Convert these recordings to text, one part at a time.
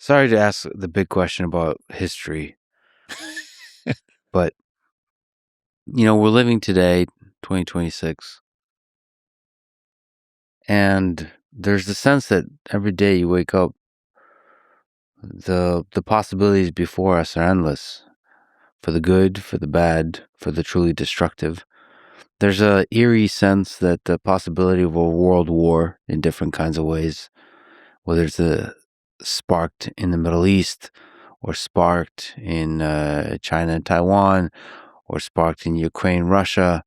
Sorry to ask the big question about history, but we're living today, 2026, and there's the sense that every day you wake up, the possibilities before us are endless, for the good, for the bad, for the truly destructive. There's a eerie sense that the possibility of a world war in different kinds of ways, whether it's sparked in the Middle East, or sparked in China and Taiwan, or sparked in Ukraine, Russia,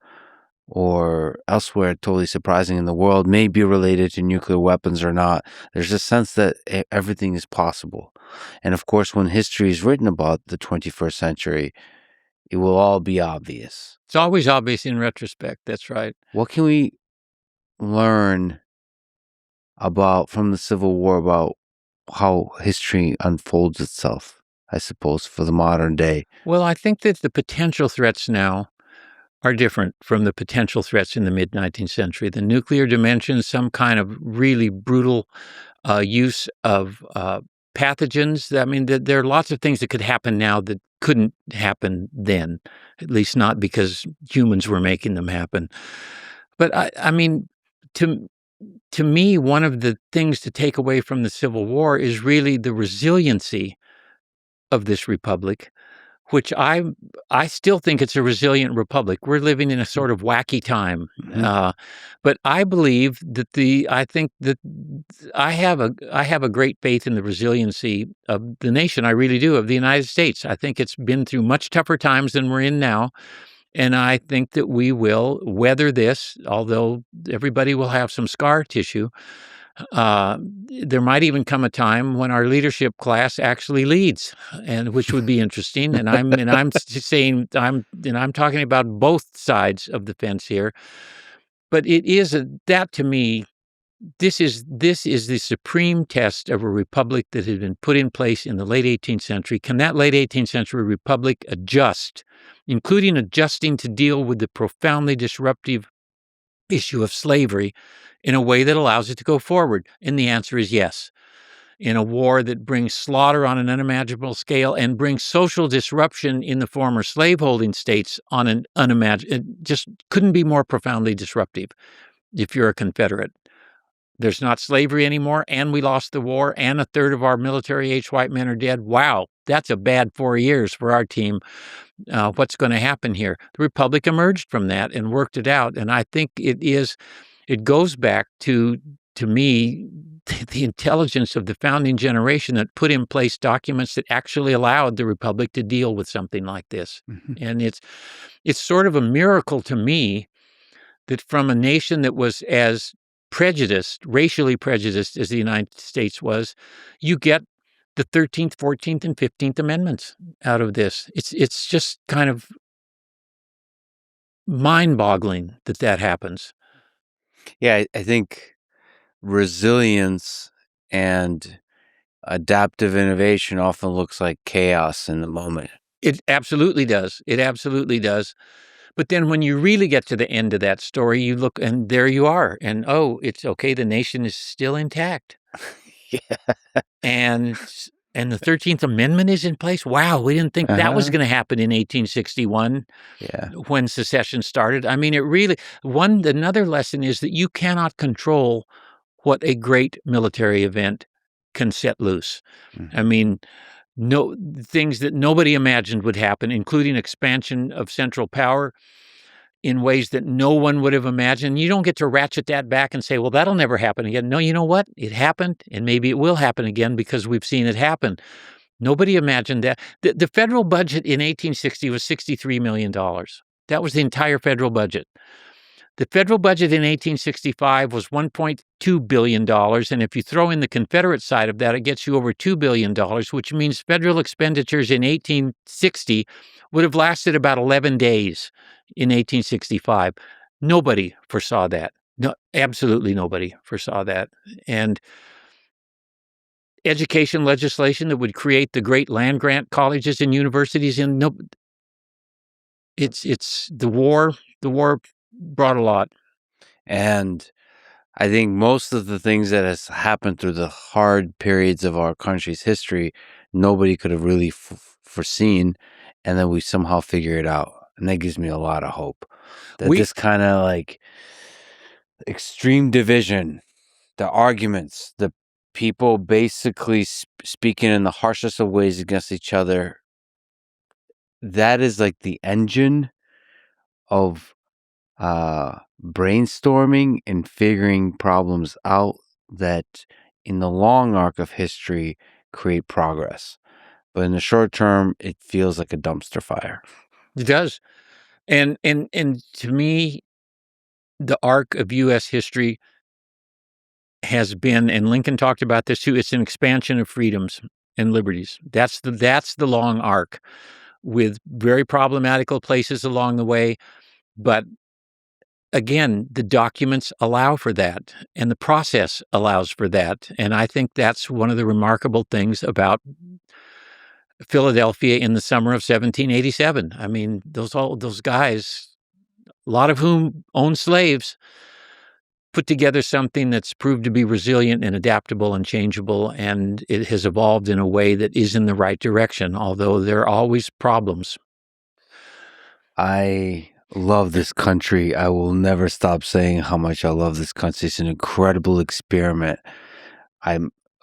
or elsewhere totally surprising in the world, may be related to nuclear weapons or not. There's a sense that everything is possible. And of course, when history is written about the 21st century, it will all be obvious. It's always obvious in retrospect. That's right. What can we learn from the Civil War about how history unfolds itself, I suppose, for the modern day? Well, I think that the potential threats now are different from the potential threats in the mid-19th century. The nuclear dimension, some kind of really brutal use of pathogens. I mean, there are lots of things that could happen now that couldn't happen then, at least not because humans were making them happen. But I mean, to me, one of the things to take away from the Civil War is really the resiliency of this republic, which I still think it's a resilient republic. We're living in a sort of wacky time, but I believe that I think that I have a great faith in the resiliency of the nation. I really do, of the United States. I think it's been through much tougher times than we're in now, and I think that we will weather this. Although everybody will have some scar tissue. There might even come a time when our leadership class actually leads, and which would be interesting. And I'm saying I'm talking about both sides of the fence here. But it is that to me, this is the supreme test of a republic that had been put in place in the late 18th century. Can that late 18th century republic adjust, including adjusting to deal with the profoundly disruptive issue of slavery in a way that allows it to go forward? And the answer is yes. In a war that brings slaughter on an unimaginable scale and brings social disruption in the former slaveholding states on an unimaginable, it just couldn't be more profoundly disruptive if you're a Confederate. There's not slavery anymore, and we lost the war, and a third of our military-aged white men are dead. Wow, that's a bad 4 years for our team. What's going to happen here? The Republic emerged from that and worked it out, and I think it goes back to me, the intelligence of the founding generation that put in place documents that actually allowed the Republic to deal with something like this. And it's sort of a miracle to me that from a nation that was as racially prejudiced as the United States was, you get the 13th, 14th, and 15th Amendments out of this. It's just kind of mind-boggling that happens. Yeah, I think resilience and adaptive innovation often looks like chaos in the moment. It absolutely does. It absolutely does. But then when you really get to the end of that story, you look and there you are. And, it's okay. The nation is still intact. Yeah. And the 13th Amendment is in place. Wow, we didn't think that was going to happen in 1861 when secession started. I mean, it really, another lesson is that you cannot control what a great military event can set loose. I mean, no things that nobody imagined would happen, including expansion of central power in ways that no one would have imagined. You don't get to ratchet that back and say, well, that'll never happen again. No, you know what? It happened, and maybe it will happen again because we've seen it happen. Nobody imagined that. The federal budget in 1860 was $63 million. That was the entire federal budget. The federal budget in 1865 was $1.2 billion, and if you throw in the Confederate side of that, it gets you over $2 billion, which means federal expenditures in 1860 would have lasted about 11 days in 1865. Nobody foresaw that. No, absolutely nobody foresaw that. And education legislation that would create the great land-grant colleges and universities it's the war brought a lot. And I think most of the things that has happened through the hard periods of our country's history, nobody could have really foreseen, and then we somehow figure it out, and that gives me a lot of hope that this kind of like extreme division, the arguments, the people basically speaking in the harshest of ways against each other, that is like the engine of brainstorming and figuring problems out that in the long arc of history create progress. But in the short term, it feels like a dumpster fire. It does. And to me, the arc of U.S. history has been, and Lincoln talked about this too, it's an expansion of freedoms and liberties. That's the long arc, with very problematical places along the way. But again, the documents allow for that, and the process allows for that. And I think that's one of the remarkable things about Philadelphia in the summer of 1787. I mean, those guys, a lot of whom owned slaves, put together something that's proved to be resilient and adaptable and changeable, and it has evolved in a way that is in the right direction, although there are always problems. I love this country. I will never stop saying how much I love this country. It's an incredible experiment.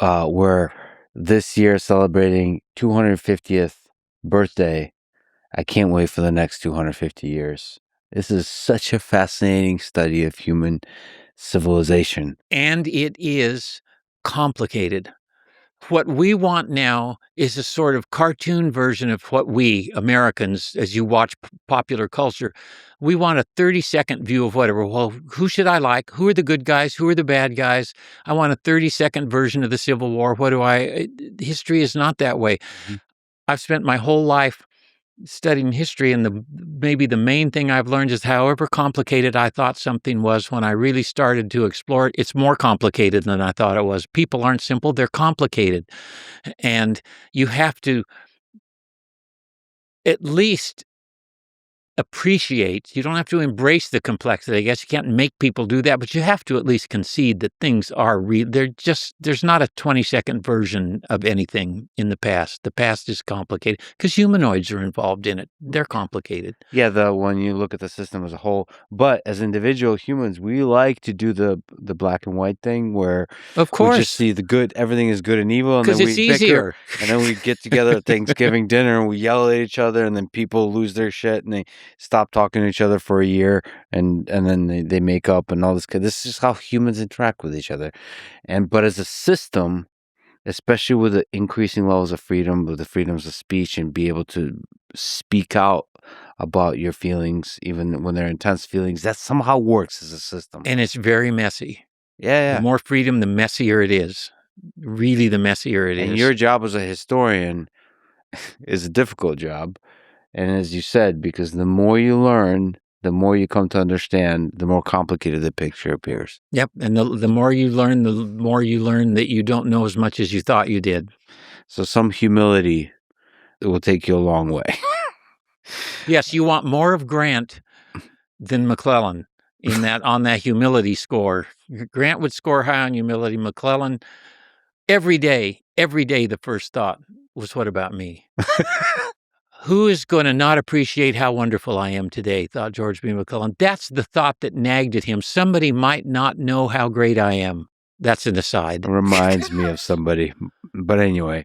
We're this year celebrating 250th birthday. I can't wait for the next 250 years. This is such a fascinating study of human civilization. And it is complicated. What we want now is a sort of cartoon version of what we, Americans, as you watch popular culture, we want a 30-second view of whatever. Well, who should I like? Who are the good guys? Who are the bad guys? I want a 30-second version of the Civil War. History is not that way. Mm-hmm. I've spent my whole life studying history, and maybe the main thing I've learned is however complicated I thought something was, when I really started to explore it, it's more complicated than I thought it was. People aren't simple, they're complicated. And you have to at least appreciate, you don't have to embrace the complexity. I guess you can't make people do that, but you have to at least concede that things are real. There's not a 20-second version of anything in the past. The past is complicated because humanoids are involved in it. They're complicated. Yeah, when you look at the system as a whole. But as individual humans, we like to do the black and white thing where of course we just see the good, everything is good and evil, and then it's easier. And then we get together at Thanksgiving dinner and we yell at each other, and then people lose their shit and they stop talking to each other for a year, and then they make up and all this. This is how humans interact with each other. But as a system, especially with the increasing levels of freedom, with the freedoms of speech, and be able to speak out about your feelings, even when they're intense feelings, that somehow works as a system. And it's very messy. Yeah. The more freedom, the messier it is. Really, the messier it is. And your job as a historian is a difficult job. And as you said, because the more you learn, the more you come to understand, the more complicated the picture appears. Yep. And the more you learn, that you don't know as much as you thought you did. So some humility, it will take you a long way. Yes, you want more of Grant than McClellan on that humility score. Grant would score high on humility. McClellan, every day, the first thought was, what about me? Who is going to not appreciate how wonderful I am today, thought George B. McClellan. That's the thought that nagged at him. Somebody might not know how great I am. That's an aside. It reminds me of somebody. But anyway.